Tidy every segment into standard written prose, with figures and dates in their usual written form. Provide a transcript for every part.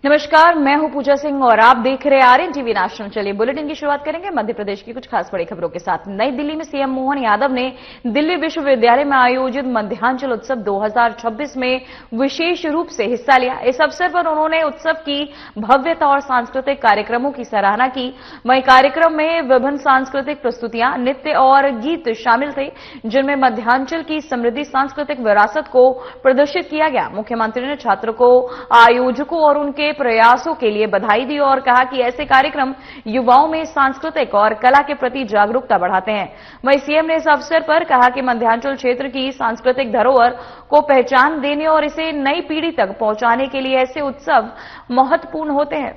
नमस्कार, मैं हूं पूजा सिंह और आप देख रहे हैं आरएन टीवी नेशनल। चलिए बुलेटिन की शुरुआत करेंगे मध्य प्रदेश की कुछ खास बड़ी खबरों के साथ। नई दिल्ली में सीएम मोहन यादव ने दिल्ली विश्वविद्यालय में आयोजित मध्यांचल उत्सव 2026 में विशेष रूप से हिस्सा लिया। इस अवसर पर उन्होंने उत्सव की भव्यता और सांस्कृतिक कार्यक्रमों की सराहना की। वहीं कार्यक्रम में विभिन्न सांस्कृतिक प्रस्तुतियां, नृत्य और गीत शामिल थे, जिनमें मध्यांचल की समृद्ध सांस्कृतिक विरासत को प्रदर्शित किया गया। मुख्यमंत्री ने छात्रों को, आयोजकों और उनके प्रयासों के लिए बधाई दी और कहा कि ऐसे कार्यक्रम युवाओं में सांस्कृतिक और कला के प्रति जागरूकता बढ़ाते हैं। वहीं सीएम ने इस अवसर पर कहा कि मध्यांचल क्षेत्र की सांस्कृतिक धरोहर को पहचान देने और इसे नई पीढ़ी तक पहुंचाने के लिए ऐसे उत्सव महत्वपूर्ण होते हैं।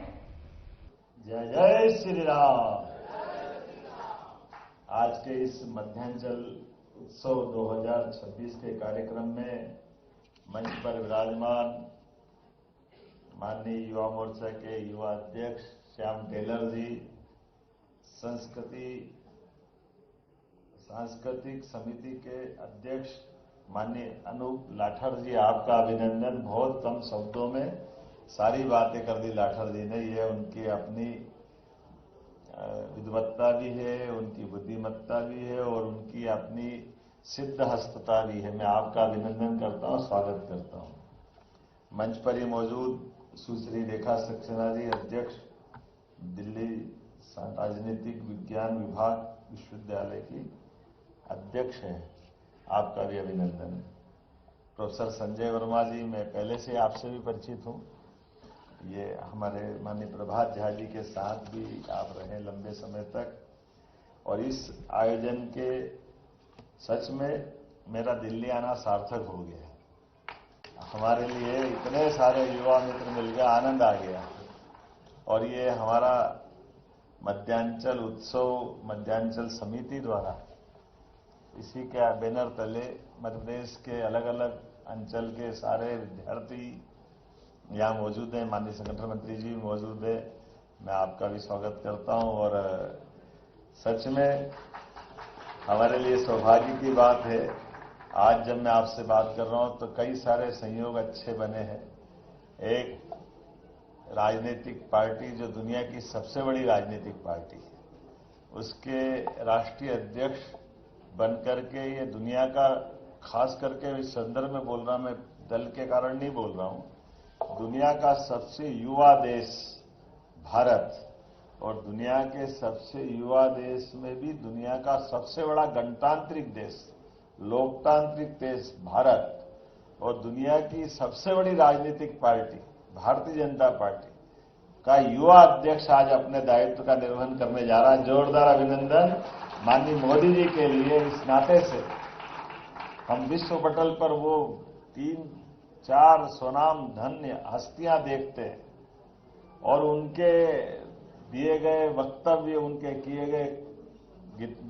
जय जय श्री राम। आज के इस मध्यांचल उत्सव 2026 के कार्यक्रम में मंच पर विराजमान माननीय युवा मोर्चा के युवा अध्यक्ष श्याम टेलर जी, सांस्कृतिक समिति के अध्यक्ष माननीय अनूप लाठर जी, आपका अभिनंदन। बहुत कम शब्दों में सारी बातें कर दी लाठर जी ने। ये उनकी अपनी विद्वत्ता भी है, उनकी बुद्धिमत्ता भी है और उनकी अपनी सिद्ध हस्तता भी है। मैं आपका अभिनंदन करता हूं, स्वागत करता हूं। मंच पर ही मौजूद सुश्री रेखा सक्सेना जी, अध्यक्ष दिल्ली राजनीतिक विज्ञान विभाग विश्वविद्यालय की अध्यक्ष हैं, आपका भी अभिनंदन है। प्रोफेसर संजय वर्मा जी, मैं पहले से आपसे भी परिचित हूं। ये हमारे माननीय प्रभात झा जी के साथ भी आप रहे लंबे समय तक, और इस आयोजन के सच में मेरा दिल्ली आना सार्थक हो गया। हमारे लिए इतने सारे युवा मित्र मिल गए, आनंद आ गया। और ये हमारा मध्यांचल उत्सव मध्यांचल समिति द्वारा इसी के बैनर तले मध्य प्रदेश के अलग अलग अंचल के सारे विद्यार्थी यहाँ मौजूद हैं। माननीय संगठन मंत्री जी भी मौजूद है। मैं आपका भी स्वागत करता हूं और सच में हमारे लिए सौभाग्य की बात है। आज जब मैं आपसे बात कर रहा हूं तो कई सारे संयोग अच्छे बने हैं। एक राजनीतिक पार्टी जो दुनिया की सबसे बड़ी राजनीतिक पार्टी है, उसके राष्ट्रीय अध्यक्ष बनकर के ये दुनिया का, खास करके इस संदर्भ में बोल रहा हूं, मैं दल के कारण नहीं बोल रहा हूं, दुनिया का सबसे युवा देश भारत और दुनिया के सबसे युवा देश में भी दुनिया का सबसे बड़ा गणतांत्रिक देश, लोकतांत्रिक देश भारत और दुनिया की सबसे बड़ी राजनीतिक पार्टी भारतीय जनता पार्टी का युवा अध्यक्ष आज अपने दायित्व का निर्वहन करने जा रहा है। जोरदार अभिनंदन माननीय मोदी जी के लिए। इस नाते से हम विश्व पटल पर वो 3-4 स्वनाम धन्य हस्तियां देखते हैं और उनके दिए गए वक्तव्य, उनके किए गए,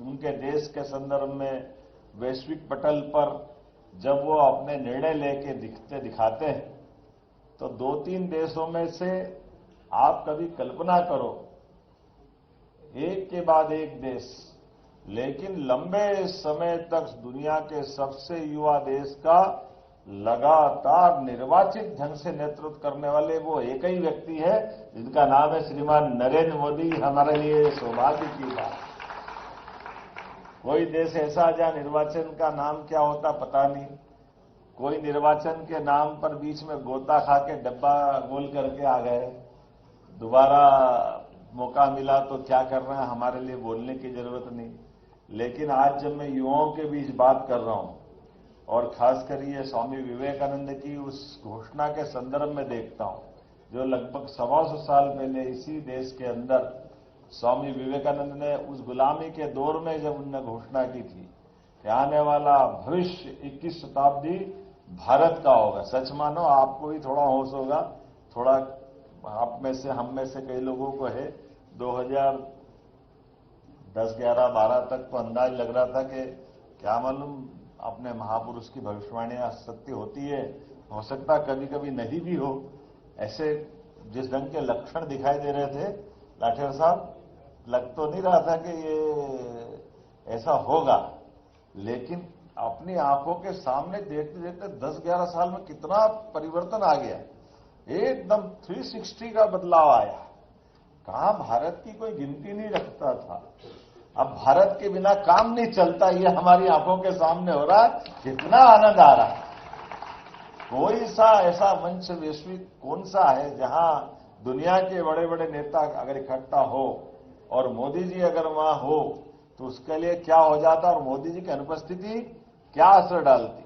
उनके देश के संदर्भ में वैश्विक पटल पर जब वो अपने निर्णय लेके दिखाते हैं तो 2-3 देशों में से आप कभी कल्पना करो, एक के बाद एक देश, लेकिन लंबे समय तक दुनिया के सबसे युवा देश का लगातार निर्वाचित ढंग से नेतृत्व करने वाले वो एक ही व्यक्ति है, जिनका नाम है श्रीमान नरेंद्र मोदी। हमारे लिए सौभाग्य की बात। कोई देश ऐसा जहां निर्वाचन का नाम क्या होता पता नहीं, कोई निर्वाचन के नाम पर बीच में गोता खा के डब्बा गोल करके आ गए, दोबारा मौका मिला तो क्या कर रहे हैं, हमारे लिए बोलने की जरूरत नहीं। लेकिन आज जब मैं युवाओं के बीच बात कर रहा हूं और खासकर ये स्वामी विवेकानंद की उस घोषणा के संदर्भ में देखता हूं, जो लगभग 125 साल पहले इसी देश के अंदर स्वामी विवेकानंद ने उस गुलामी के दौर में जब उन्होंने घोषणा की थी कि आने वाला भविष्य 21 शताब्दी भारत का होगा। सच मानो आपको भी थोड़ा होश होगा, थोड़ा आप में से, हम में से कई लोगों को है। 2010, 11, 12 तक तो अंदाज लग रहा था कि क्या मालूम अपने महापुरुष की भविष्यवाणियां सत्य होती है, हो सकता कभी कभी नहीं भी हो। ऐसे जिस ढंग के लक्षण दिखाई दे रहे थे लाठेर साहब, लग तो नहीं रहा था कि ये ऐसा होगा, लेकिन अपनी आंखों के सामने देखते देखते 10-11 साल में कितना परिवर्तन आ गया। एकदम 360 का बदलाव आया। कहां भारत की कोई गिनती नहीं रखता था, अब भारत के बिना काम नहीं चलता, ये हमारी आंखों के सामने हो रहा है। कितना आनंद आ रहा है। कोई सा ऐसा मंच वैश्विक कौन सा है जहां दुनिया के बड़े बड़े नेता अगर इकट्ठा हो और मोदी जी अगर वहां हो तो उसके लिए क्या हो जाता और मोदी जी की अनुपस्थिति क्या असर डालती।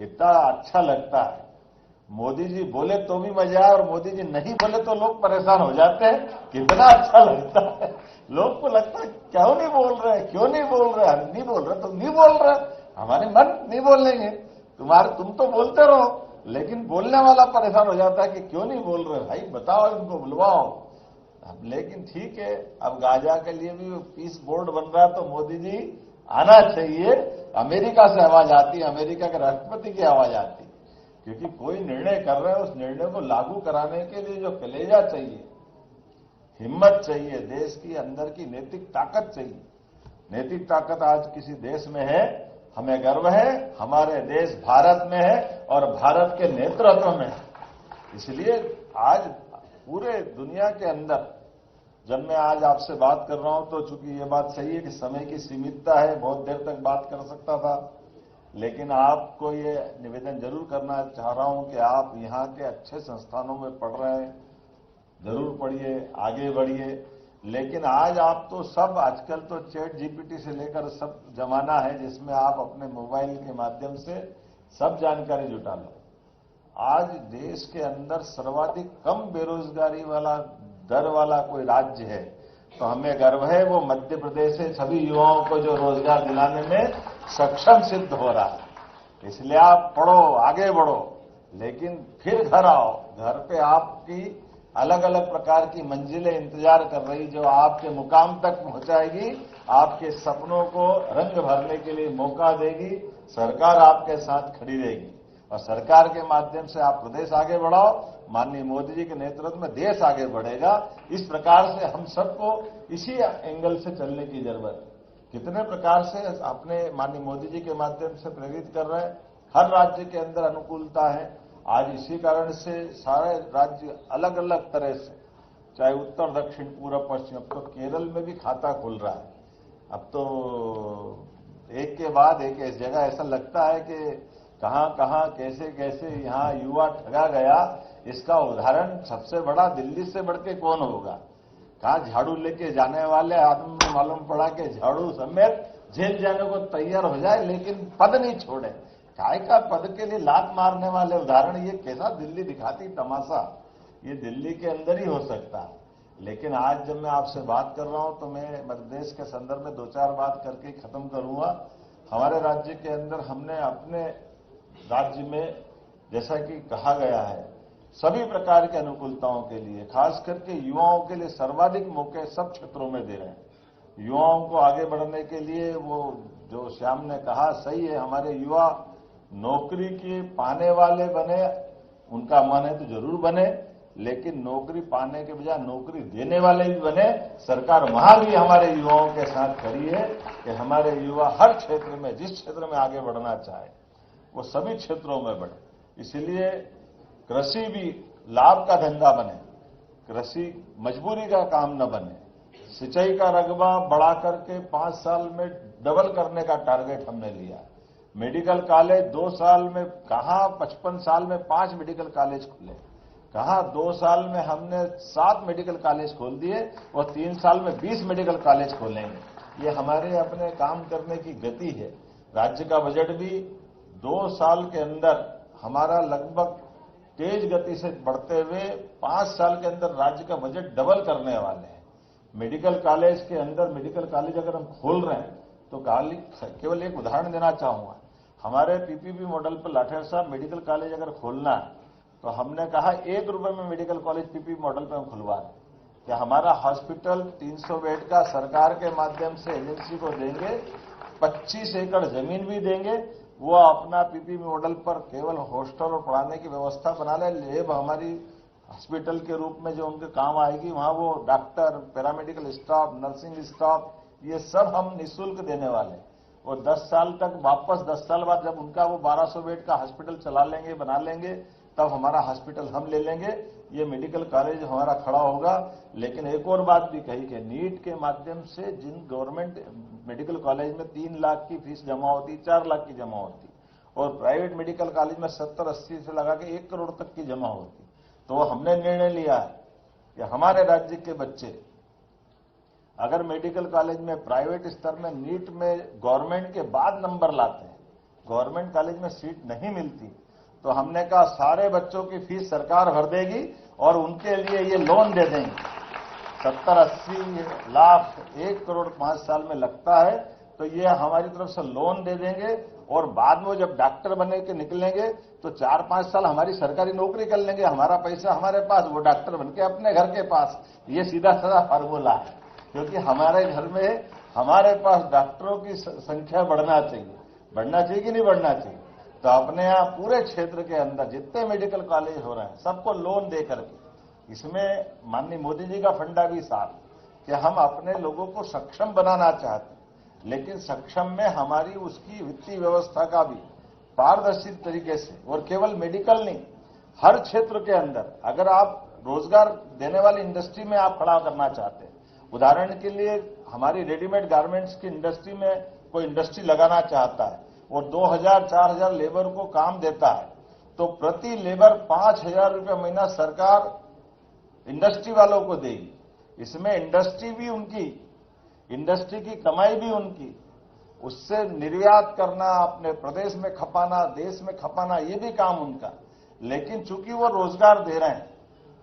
कितना अच्छा लगता है। मोदी जी बोले तो भी मजा आए और मोदी जी नहीं बोले तो लोग परेशान हो जाते हैं। कितना अच्छा लगता है। लोग को लगता है क्यों नहीं बोल रहे, क्यों नहीं बोल रहे, अरे नहीं बोल रहे तो नहीं बोल रहे, हमारे मन नहीं बोलेंगे, तुम तो बोलते रहो, लेकिन बोलने वाला परेशान हो जाता है कि क्यों नहीं बोल रहे भाई, बताओ इनको, बुलवाओ। अब लेकिन ठीक है, अब गाजा के लिए भी पीस बोर्ड बन रहा है तो मोदी जी आना चाहिए। अमेरिका से आवाज आती है, अमेरिका के राष्ट्रपति की आवाज आती है, क्योंकि कोई निर्णय कर रहे हैं उस निर्णय को लागू कराने के लिए जो कलेजा चाहिए, हिम्मत चाहिए, देश की अंदर की नैतिक ताकत चाहिए। नैतिक ताकत आज किसी देश में है, हमें गर्व है, हमारे देश भारत में है और भारत के नेतृत्व में है। इसलिए आज पूरे दुनिया के अंदर जब मैं आज आपसे बात कर रहा हूं तो चूंकि ये बात सही है कि समय की सीमितता है, बहुत देर तक बात कर सकता था, लेकिन आपको ये निवेदन जरूर करना चाह रहा हूं कि आप यहां के अच्छे संस्थानों में पढ़ रहे हैं, जरूर पढ़िए, आगे बढ़िए। लेकिन आज आप तो सब, आजकल तो चैट जीपीटी से लेकर सब जमाना है जिसमें आप अपने मोबाइल के माध्यम से सब जानकारी जुटा लो। आज देश के अंदर सर्वाधिक कम बेरोजगारी वाला दर वाला कोई राज्य है तो हमें गर्व है, वो मध्य प्रदेश से सभी युवाओं को जो रोजगार दिलाने में सक्षम सिद्ध हो रहा है। इसलिए आप पढ़ो, आगे बढ़ो, लेकिन फिर घर आओ। घर पे आपकी अलग अलग प्रकार की मंजिलें इंतजार कर रही जो आपके मुकाम तक पहुंचाएगी, आपके सपनों को रंग भरने के लिए मौका देगी। सरकार आपके साथ खड़ी रहेगी और सरकार के माध्यम से आप प्रदेश आगे बढ़ाओ। माननीय मोदी जी के नेतृत्व में देश आगे बढ़ेगा। इस प्रकार से हम सबको इसी एंगल से चलने की जरूरत है। कितने प्रकार से अपने माननीय मोदी जी के माध्यम से प्रेरित कर रहे हैं। हर राज्य के अंदर अनुकूलता है। आज इसी कारण से सारे राज्य अलग अलग तरह से, चाहे उत्तर दक्षिण पूर्व पश्चिम, अब तो केरल में भी खाता खुल रहा है। अब तो एक के बाद एक इस जगह ऐसा लगता है कि कहां कहां कैसे कैसे यहां युवा ठगा गया। इसका उदाहरण सबसे बड़ा दिल्ली से बढ़ के कौन होगा। कहां झाड़ू लेके जाने वाले आदमी को मालूम पड़ा कि झाड़ू समेत जेल जाने को तैयार हो जाए लेकिन पद नहीं छोड़े। काय का पद के लिए लात मारने वाले उदाहरण, ये कैसा दिल्ली दिखाती तमाशा, ये दिल्ली के अंदर ही हो सकता है। लेकिन आज जब मैं आपसे बात कर रहा हूं तो मैं मध्य प्रदेश के संदर्भ में दो चार बात करके खत्म करूंगा। हमारे राज्य के अंदर हमने अपने राज्य में, जैसा कि कहा गया है, सभी प्रकार की अनुकूलताओं के लिए, खास करके युवाओं के लिए सर्वाधिक मौके सब क्षेत्रों में दे रहे हैं। युवाओं को आगे बढ़ने के लिए वो जो श्याम ने कहा सही है, हमारे युवा नौकरी के पाने वाले बने, उनका मन है तो जरूर बने, लेकिन नौकरी पाने के बजाय नौकरी देने वाले भी बने। सरकार वहां भी हमारे युवाओं के साथ खड़ी है कि हमारे युवा हर क्षेत्र में, जिस क्षेत्र में आगे बढ़ना चाहे वो सभी क्षेत्रों में बढ़े। इसलिए कृषि भी लाभ का धंधा बने, कृषि मजबूरी का काम न बने। सिंचाई का रकबा बढ़ा करके 5 साल में डबल करने का टारगेट हमने लिया। मेडिकल कॉलेज 2 साल में, कहां 55 साल में 5 मेडिकल कॉलेज खुले, कहां 2 साल में हमने 7 मेडिकल कॉलेज खोल दिए और 3 साल में 20 मेडिकल कॉलेज खोलेंगे। ये हमारे अपने काम करने की गति है। राज्य का बजट भी 2 साल के अंदर हमारा लगभग तेज गति से बढ़ते हुए 5 साल के अंदर राज्य का बजट डबल करने वाले हैं। मेडिकल कॉलेज के अंदर, मेडिकल कॉलेज अगर हम खोल रहे हैं तो केवल एक उदाहरण देना चाहूंगा। हमारे पीपीपी मॉडल पर लाठेर साहब मेडिकल कॉलेज अगर खोलना है तो हमने कहा 1 रुपए में मेडिकल कॉलेज पीपीपी मॉडल पर हम खुलवा रहे हैं कि हमारा हॉस्पिटल 300 बेड का सरकार के माध्यम से एजेंसी को देंगे, 25 एकड़ जमीन भी देंगे, वो अपना पीपीपी मॉडल पर केवल हॉस्टल और पढ़ाने की व्यवस्था बना ले। लैब हमारी हॉस्पिटल के रूप में जो उनके काम आएगी, वहां वो doctor, paramedical staff, nursing staff, ये सब हम निःशुल्क देने वाले। वो 10 साल तक, वापस 10 साल बाद जब उनका वो 1200 बेड का हॉस्पिटल चला लेंगे, बना लेंगे, तब हमारा हॉस्पिटल हम ले लेंगे, ये मेडिकल कॉलेज हमारा खड़ा होगा। लेकिन एक और बात भी कही कि नीट के माध्यम से जिन गवर्नमेंट मेडिकल कॉलेज में 3 लाख की फीस जमा होती, 4 लाख की जमा होती, और प्राइवेट मेडिकल कॉलेज में 70-80 से लगा के 1 करोड़ तक की जमा होती, तो हमने निर्णय लिया है कि हमारे राज्य के बच्चे अगर मेडिकल कॉलेज में प्राइवेट स्तर में नीट में गवर्नमेंट के बाद नंबर लाते हैं, गवर्नमेंट कॉलेज में सीट नहीं मिलती, तो हमने कहा सारे बच्चों की फीस सरकार भर देगी और उनके लिए ये लोन दे देंगे। 70-80 लाख 1 करोड़ 5 साल में लगता है, तो ये हमारी तरफ से लोन दे देंगे और बाद में जब डॉक्टर बने के निकलेंगे तो 4-5 साल हमारी सरकारी नौकरी कर लेंगे, हमारा पैसा हमारे पास, वो डॉक्टर बन के अपने घर के पास। ये सीधा साधा फार्मूला है, क्योंकि हमारे घर में हमारे पास डॉक्टरों की संख्या बढ़ना चाहिए कि नहीं बढ़ना चाहिए। तो अपने यहाँ पूरे क्षेत्र के अंदर जितने मेडिकल कॉलेज हो रहे हैं सबको लोन दे करके, इसमें माननीय मोदी जी का फंडा भी साथ कि हम अपने लोगों को सक्षम बनाना चाहते हैं, लेकिन सक्षम में हमारी उसकी वित्तीय व्यवस्था का भी पारदर्शी तरीके से, और केवल मेडिकल नहीं, हर क्षेत्र के अंदर अगर आप रोजगार देने वाली इंडस्ट्री में आप खड़ा करना चाहते हैं, उदाहरण के लिए हमारी रेडीमेड गारमेंट्स की इंडस्ट्री में कोई इंडस्ट्री लगाना चाहता है और 2000-4000 लेबर को काम देता है, तो प्रति लेबर 5000 रुपये महीना सरकार इंडस्ट्री वालों को देगी। इसमें इंडस्ट्री भी उनकी, इंडस्ट्री की कमाई भी उनकी, उससे निर्यात करना, अपने प्रदेश में खपाना, देश में खपाना, ये भी काम उनका। लेकिन चूंकि वो रोजगार दे रहे हैं,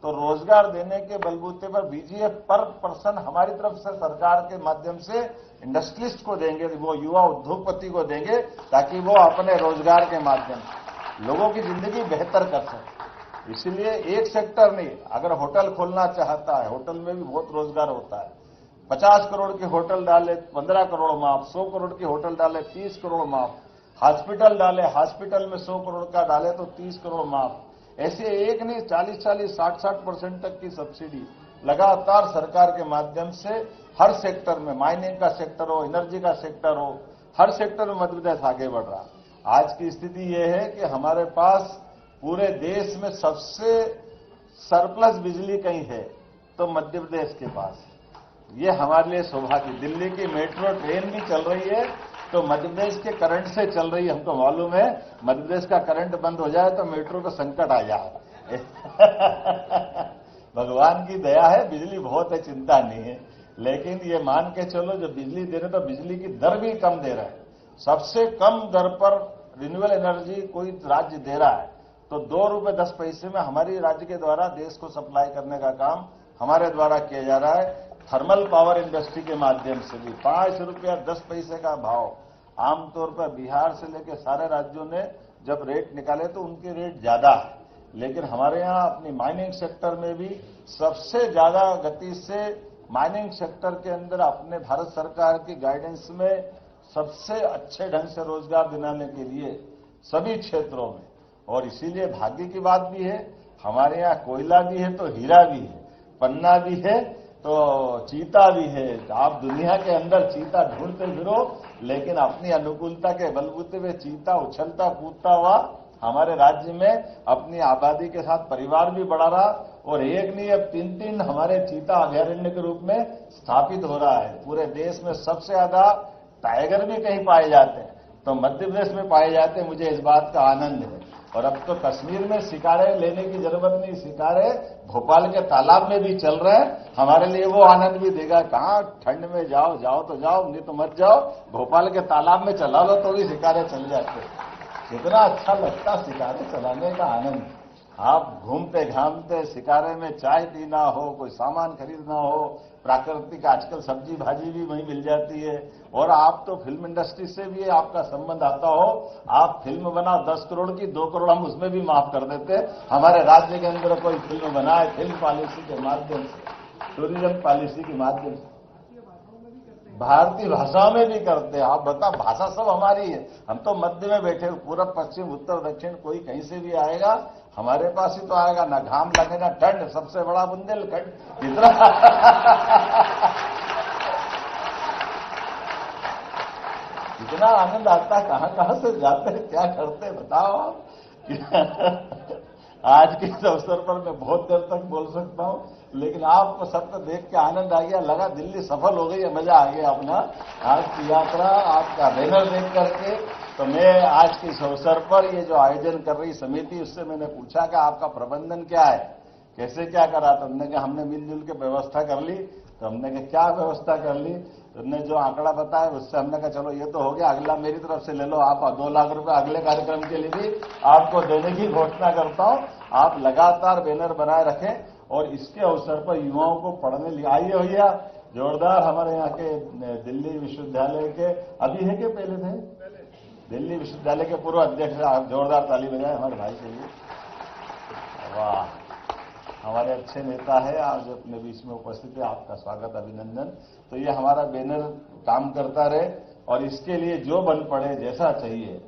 तो रोजगार देने के बलबूते पर बीजीएफ पर पर्सन हमारी तरफ से सरकार के माध्यम से इंडस्ट्रियलिस्ट को देंगे, वो युवा उद्योगपति को देंगे, ताकि वो अपने रोजगार के माध्यम से लोगों की जिंदगी बेहतर कर सके। इसलिए एक सेक्टर नहीं, अगर होटल खोलना चाहता है, होटल में भी बहुत रोजगार होता है, 50 करोड़ की होटल डाले 15 करोड़ माफ, 100 करोड़ की होटल डाले 30 करोड़ माफ, हॉस्पिटल डाले, हॉस्पिटल में 100 करोड़ का डाले तो 30 करोड़ माफ। ऐसे एक नहीं, 40-40, 60-60% तक की सब्सिडी लगातार सरकार के माध्यम से हर सेक्टर में, माइनिंग का सेक्टर हो, एनर्जी का सेक्टर हो, हर सेक्टर में मध्य प्रदेश आगे बढ़ रहा। आज की स्थिति यह है कि हमारे पास पूरे देश में सबसे सरप्लस बिजली कहीं है तो मध्य प्रदेश के पास। ये हमारे लिए सौभाग्य। दिल्ली की मेट्रो ट्रेन भी चल रही है तो मध्य प्रदेश के करंट से चल रही है। हमको मालूम है मध्य प्रदेश का करंट बंद हो जाए तो मेट्रो को संकट आ जाए। भगवान की दया है, बिजली बहुत है, चिंता नहीं है। लेकिन ये मान के चलो जो बिजली दे रहे तो बिजली की दर भी कम दे रहा है। सबसे कम दर पर रिन्यूएबल एनर्जी कोई राज्य दे रहा है तो 2 रुपये 10 पैसे में हमारी राज्य के द्वारा देश को सप्लाई करने का काम हमारे द्वारा किया जा रहा है। थर्मल पावर इंडस्ट्री के माध्यम से भी 5 रुपया 10 पैसे का भाव आमतौर पर बिहार से लेकर सारे राज्यों ने जब रेट निकाले तो उनके रेट ज्यादा है, लेकिन हमारे यहाँ अपनी माइनिंग सेक्टर में भी सबसे ज्यादा गति से माइनिंग सेक्टर के अंदर अपने भारत सरकार की गाइडेंस में सबसे अच्छे ढंग से रोजगार दिलाने के लिए सभी क्षेत्रों में। और इसीलिए भाग्य की बात भी है, हमारे यहाँ कोयला भी है तो हीरा भी है, पन्ना भी है तो चीता भी है। आप दुनिया के अंदर चीता ढूंढते फिरो, लेकिन अपनी अनुकूलता के बलबूते पे चीता उछलता कूदता हुआ हमारे राज्य में अपनी आबादी के साथ परिवार भी बढ़ा रहा। और एक नहीं, अब 3 हमारे चीता अभयारण्य के रूप में स्थापित हो रहा है। पूरे देश में सबसे ज्यादा टाइगर भी कहीं पाए जाते हैं तो मध्य प्रदेश में पाए जाते हैं। मुझे इस बात का आनंद है। और अब तो कश्मीर में शिकारे लेने की जरूरत नहीं, शिकारे भोपाल के तालाब में भी चल रहे हैं। हमारे लिए वो आनंद भी देगा। कहाँ ठंड में जाओ तो जाओ, नहीं तो मत जाओ, भोपाल के तालाब में चला लो तो भी शिकारे चल जाते। कितना अच्छा लगता शिकारे चलाने का आनंद। आप घूमते घामते शिकारे में चाय पीना हो, कोई सामान खरीदना हो, प्राकृतिक आजकल सब्जी भाजी भी वहीं मिल जाती है। और आप तो फिल्म इंडस्ट्री से भी आपका संबंध आता हो, आप फिल्म बनाओ 10 करोड़ की, 2 करोड़ हम उसमें भी माफ कर देते। हमारे राज्य के अंदर कोई फिल्म बनाए फिल्म पॉलिसी के माध्यम से, टूरिज्म पॉलिसी के माध्यम से, भारतीय भाषाओं में भी करते हैं। आप बताओ, भाषा सब हमारी है। हम तो मध्य में बैठे, पूरब पश्चिम उत्तर दक्षिण, कोई कहीं से भी आएगा हमारे पास ही तो आएगा। ना घाम लगे ना ठंड, सबसे बड़ा बुंदेलखंड। इतना आनंद आता है। कहां कहां से जाते हैं, क्या करते हैं बताओ आप। आज के इस अवसर पर मैं बहुत देर तक बोल सकता हूं, लेकिन आपको सबको देख के आनंद आ गया, लगा दिल्ली सफल हो गई, मजा आ गया अपना आज की यात्रा, आपका बैनर देख करके। तो मैं आज के इस अवसर पर ये जो आयोजन कर रही समिति, उससे मैंने पूछा कि आपका प्रबंधन क्या है, कैसे क्या करा। तो हमने कहा हमने मिलजुल के व्यवस्था कर ली। तो हमने कहा क्या व्यवस्था कर ली, तुमने जो आंकड़ा बताया उससे हमने कहा चलो ये तो हो गया, अगला मेरी तरफ से ले लो आप 2 लाख रुपए अगले कार्यक्रम के लिए भी आपको देने की घोषणा करता हूं। आप लगातार बैनर बनाए रखें और इसके अवसर पर युवाओं को पढ़ने लिए आइए भैया। जोरदार हमारे यहाँ के दिल्ली विश्वविद्यालय के अभी है कि पहले थे, दिल्ली विश्वविद्यालय के पूर्व अध्यक्ष, आप जोरदार ताली बजाएं हमारे भाई के लिए। वाह, हमारे अच्छे नेता है, आज अपने बीच में उपस्थित है, आपका स्वागत अभिनंदन। तो ये हमारा बैनर काम करता रहे और इसके लिए जो बन पड़े जैसा चाहिए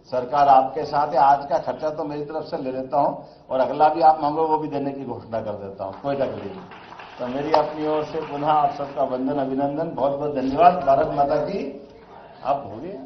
सरकार आपके साथ है। आज का खर्चा तो मेरी तरफ से ले लेता हूं और अगला भी आप मांगो वो भी देने की घोषणा कर देता हूं, कोई तकलीफ नहीं। तो मेरी अपनी ओर से पुनः आप सबका वंदन अभिनंदन, बहुत बहुत धन्यवाद। भारत माता की। आप हो गए।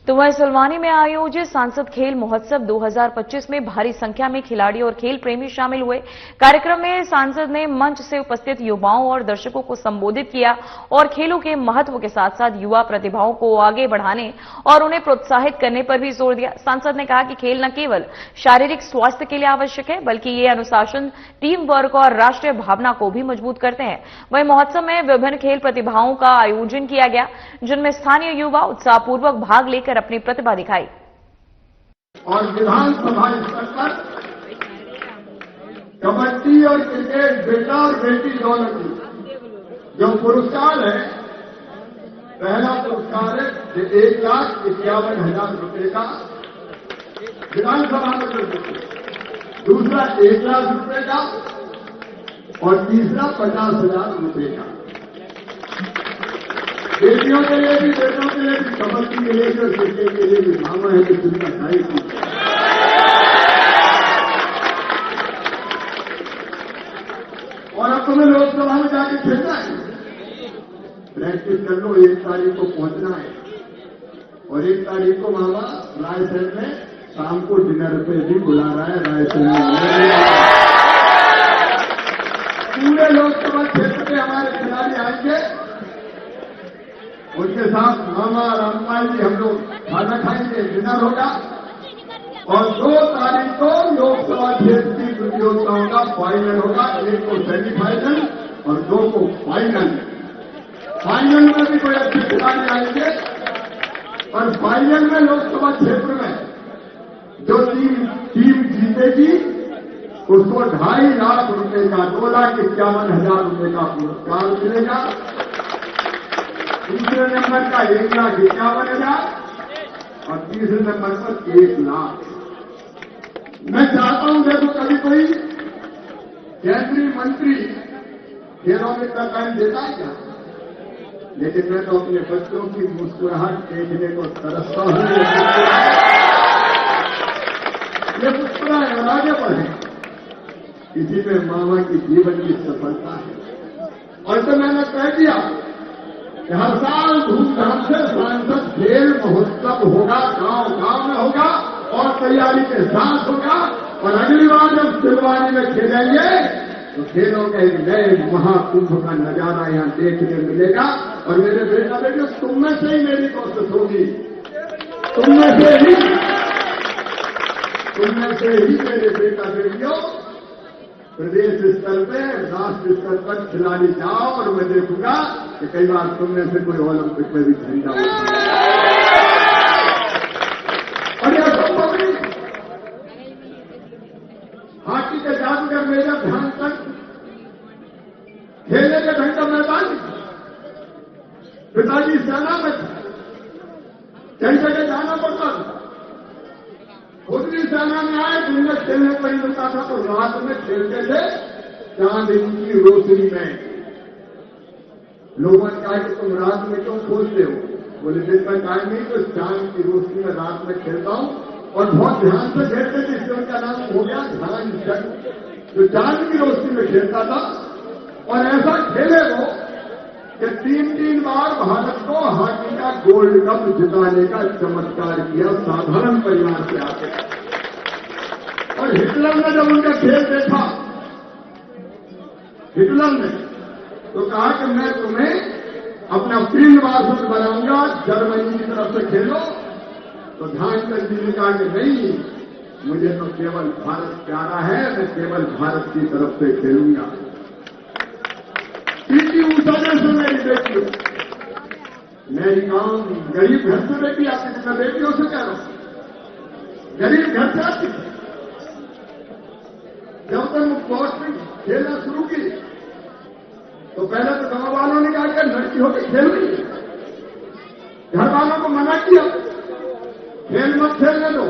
तो वहीं सुलवानी में आयोजित सांसद खेल महोत्सव 2025 में भारी संख्या में खिलाड़ी और खेल प्रेमी शामिल हुए। कार्यक्रम में सांसद ने मंच से उपस्थित युवाओं और दर्शकों को संबोधित किया और खेलों के महत्व के साथ साथ युवा प्रतिभाओं को आगे बढ़ाने और उन्हें प्रोत्साहित करने पर भी जोर दिया। सांसद ने कहा कि खेल न केवल शारीरिक स्वास्थ्य के लिए आवश्यक है, बल्कि ये अनुशासन, टीम वर्क और राष्ट्रीय भावना को भी मजबूत करते हैं। वहीं महोत्सव में विभिन्न खेल प्रतिभाओं का आयोजन किया गया, जिनमें स्थानीय युवा उत्साहपूर्वक भाग लेकर अपनी प्रतिभा दिखाई। और विधानसभा स्तर पर कबड्डी और क्रिकेट बेटा और बेटी दोनों की जो पुरस्कार है, पहला पुरस्कार है 1,51,000 रुपए का विधानसभा में, दूसरा 1 लाख रुपए का और तीसरा 50,000 रुपए का। बेटियों के लिए भी, बेटों के लिए भी, कबड्डी के लिए भी और क्रिकेट के लिए भी मामा है कि सुनना चाहिए। और अब तुम्हें लोकसभा में जाके खेलना है, प्रैक्टिस कर लो। 1 तारीख को पहुंचना है और 1 तारीख को मामा रायसेन में शाम को डिनर पे भी बुला रहा है। रायसेन में पूरे लोकसभा क्षेत्र के हमारे खिलाड़ी आएंगे, उनके साथ मामा रामपाल जी हम लोग खाना खाएंगे, डिनर होगा। और 2 तारीख को लोकसभा क्षेत्र की प्रतियोगिताओं का फाइनल होगा, 1 को सेमीफाइनल और 2 को फाइनल। फाइनल में भी कोई अच्छे खिलाड़ी आएंगे और फाइनल में लोकसभा क्षेत्र में जो टीम जीतेगी उसको 2.5 लाख रुपए का, 2,51,000 रुपए का पुरस्कार मिलेगा। दूसरे नंबर का 1,51,000 और तीसरे नंबर पर 1 लाख। मैं चाहता हूं देखो कभी कोई केंद्रीय मंत्री खेलों में इतना टाइम देता है क्या, लेकिन मैं तो अपने बच्चों की मुस्कुराहट देखने को तरसता हूं। ये मुस्कुराए और आगे बढ़े, इसी में मामा की जीवन की सफलता है। और तो मैंने कह दिया कि हर साल धूमधाम से सांसद खेल महोत्सव होगा, गांव-गांव में होगा और तैयारी के साथ होगा। और अगली बार जब सिलवानी में खेलेंगे तो खेलों के एक नए महाकुंभ का नजारा यहां देखने मिलेगा। और मेरे बेटा बेटे, तुम में से ही मेरी कोशिश होगी, तुम में से ही मेरे बेटा बेटियों प्रदेश स्तर पे, राष्ट्र स्तर पर खिलाड़ी जाओ और मैं देखूंगा कि कई बार तुमने से कोई ओलंपिक में भी झंडा उठाया। और यह संभव नहीं। हॉकी के जादूगर मेजर ध्यानचंद खेलने के ढंग का मैदान, पिताजी सेना में कई जगह जाना पड़ता था, खुद भी सेना में आए, दिन में खेलने को ही मिलता था तो रात में खेलते थे चांद की रोशनी में। लोगों ने कहा कि तुम रात में क्यों खोजते हो, बोले दिन में टाइम नहीं तो चांद की रोशनी में रात में खेलता हूं। और बहुत ध्यान से खेलते थे, इसलिए उनका नाम हो गया ध्यानचंद, जो चांद की रोशनी में खेलता था। और ऐसा खेले वो कि 3 बार भारत को हॉकी का गोल्ड कप जिताने का चमत्कार किया, साधारण परिवार से आते। और हिटलर ने जब उनका खेल देखा, हिटलर ने तो कहा कि मैं तुम्हें अपना फील्ड मार्शल बनाऊंगा, जर्मनी की तरफ से खेलो। तो ध्यानचंद जी ने कहा कि नहीं, मुझे तो केवल भारत प्यारा है, मैं केवल भारत की तरफ से खेलूंगा। पीटी ऊषा जैसे मेरी बेटी हो, मेरी गांव गरीब घर से बेटी आती थी, मैं बेटियों से कह रहा हूं, गरीब घर से आती थी। जब तक वो बॉक्सिंग खेलना शुरू की तो पहले तो गांव वालों ने कहा कि लड़की होकर खेल रही है, घर वालों को मना किया, खेल मत खेलने दो।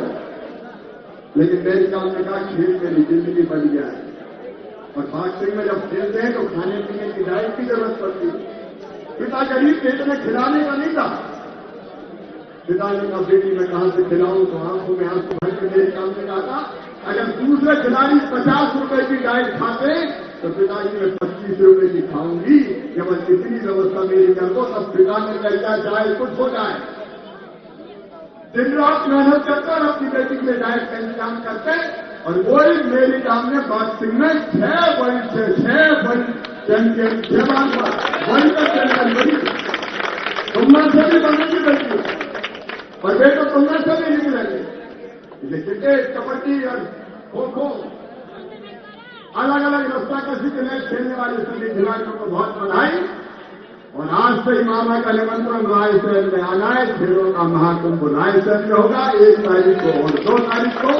लेकिन मेरी गांव ने कहा खेल मेरी जिंदगी बन गया है, और बॉक्सिंग में जब खेलते हैं तो खाने पीने की डाइट की जरूरत पड़ती है। पिता गरीब पेट में खिलाने का नहीं था। पिता ने कहा बेटी मैं कहां से खिलाऊं, तो आंखों में आंसू भर के मेरी गांव ने कहा था अगर दूसरे खिलाड़ी 50 रुपए की डाइट खाते तो पिताजी मैं 25 रुपए की खाऊंगी, केवल इतनी व्यवस्था मेरी कर दो, तब पिता ने कह दिया चाहे कुछ हो जाए। दिन रात मेहनत करते और अपनी बेटी के लिए डाइट का इंतजाम करते, और वही मेरी गांव में बॉक्सिंग में 6 वर्ल्ड चैंपियन, 6 बार वर्ल्ड का चैंपियन बनी। तुमने से भी बनेगी बेटी, और बेटो तुमने से भी निकलेंगे। क्रिकेट, कबड्डी और खो खो अलग अलग रास्ता कसी के लिए खेलने वाले सभी खिलाड़ियों को बहुत बधाई। और आज से ही मामा का निमंत्रण रायसेन में आना है। खेलों का महाकुंभ रायसेन में होगा 1 तारीख को और 2 तारीख को।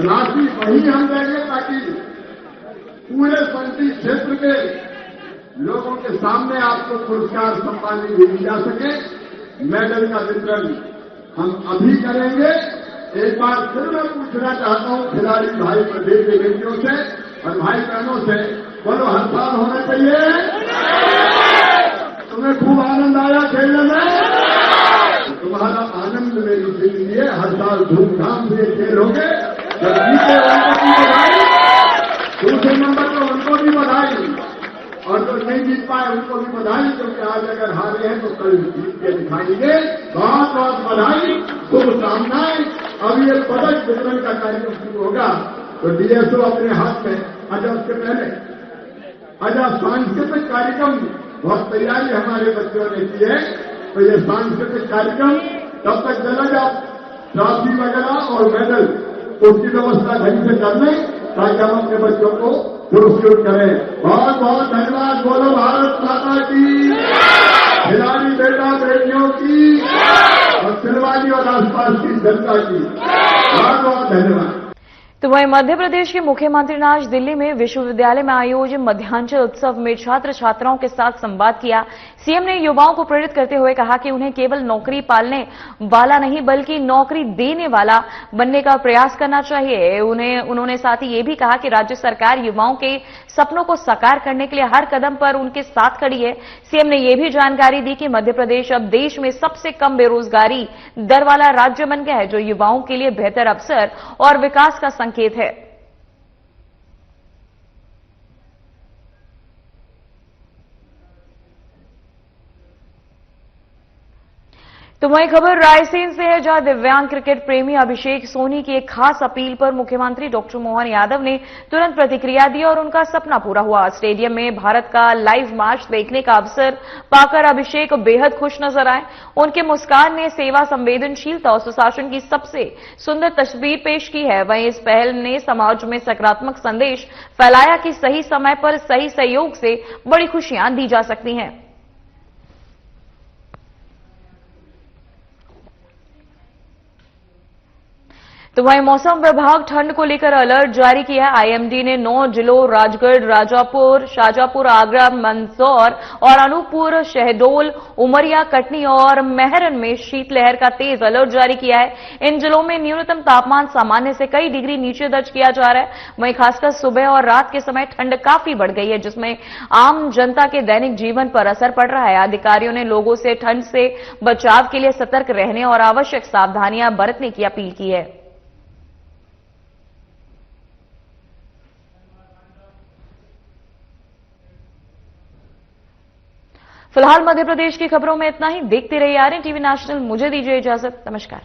राशि वही हम देंगे ताकि पूरे संसदीय क्षेत्र के लोगों के सामने आपको पुरस्कार सम्मान दी जा सके। मेडल का वितरण हम अभी करेंगे। एक बार फिर मैं पूछना चाहता हूं खिलाड़ी भाई प्रदेश के बेटियों से और भाई बहनों से, बोलो हर साल होना चाहिए? तुम्हें खूब आनंद आया खेलने में? तो तुम्हारा आनंद मेरी जिंदगी है। हर साल धूमधाम से खेल होंगे। जब जीते उनको भी बधाई, दूसरे नंबर पर उनको भी बधाई, और जो नहीं जीत पाए उनको भी बधाई, क्योंकि आज अगर हारे हैं तो कल जीत के दिखाएंगे। बहुत बहुत बधाई, शुभकामनाएं। अब ये पदक वितरण का कार्यक्रम शुरू होगा तो डीएसओ अपने हाथ में, अच्छा उसके पहले अच्छा सांस्कृतिक कार्यक्रम बहुत तैयारी हमारे बच्चों ने की है। तो ये सांस्कृतिक कार्यक्रम तब तक चलेगा, ट्रॉफी वगैरह और मेडल उसकी व्यवस्था ढंग से कर लें ताकि हम अपने बच्चों को पुरस्कृत करें। बहुत बहुत धन्यवाद। बोलो भारत माता की, खिलाड़ी बेटा बेटियों की, और सिलवानी और आसपास की जनता की बहुत बहुत धन्यवाद। तो वहीं मध्य प्रदेश के मुख्यमंत्री ने आज दिल्ली में विश्वविद्यालय में आयोजित मध्यांचल उत्सव में छात्र छात्राओं के साथ संवाद किया। सीएम ने युवाओं को प्रेरित करते हुए कहा कि उन्हें केवल नौकरी पालने वाला नहीं बल्कि नौकरी देने वाला बनने का प्रयास करना चाहिए। उन्होंने साथ ही ये भी कहा कि राज्य सरकार युवाओं के सपनों को साकार करने के लिए हर कदम पर उनके साथ खड़ी है। सीएम ने यह भी जानकारी दी कि मध्य प्रदेश अब देश में सबसे कम बेरोजगारी दर वाला राज्य बन गया है, जो युवाओं के लिए बेहतर अवसर और विकास का संकेत है। तो वही खबर रायसेन से है, जहां दिव्यांग क्रिकेट प्रेमी अभिषेक सोनी की एक खास अपील पर मुख्यमंत्री डॉक्टर मोहन यादव ने तुरंत प्रतिक्रिया दी और उनका सपना पूरा हुआ। स्टेडियम में भारत का लाइव मैच देखने का अवसर पाकर अभिषेक बेहद खुश नजर आए। उनके मुस्कान ने सेवा, संवेदनशीलता और सुशासन की सबसे सुंदर तस्वीर पेश की है। वहीं इस पहल ने समाज में सकारात्मक संदेश फैलाया कि सही समय पर सही सहयोग से बड़ी खुशियां दी जा सकती हैं। तो वहीं मौसम विभाग ठंड को लेकर अलर्ट जारी किया है। आईएमडी ने 9 जिलों राजगढ़, राजापुर, शाजापुर, आगरा, मंदसौर और अनूपपुर, शहडोल, उमरिया, कटनी और मेहरन में शीतलहर का तेज अलर्ट जारी किया है। इन जिलों में न्यूनतम तापमान सामान्य से कई डिग्री नीचे दर्ज किया जा रहा है। वहीं खासकर सुबह और रात के समय ठंड काफी बढ़ गई है, जिसमें आम जनता के दैनिक जीवन पर असर पड़ रहा है। अधिकारियों ने लोगों से ठंड से बचाव के लिए सतर्क रहने और आवश्यक सावधानियां बरतने की अपील की है। फिलहाल मध्य प्रदेश की खबरों में इतना ही। देखते रहिए आरएन टीवी नेशनल। मुझे दीजिए इजाजत। नमस्कार।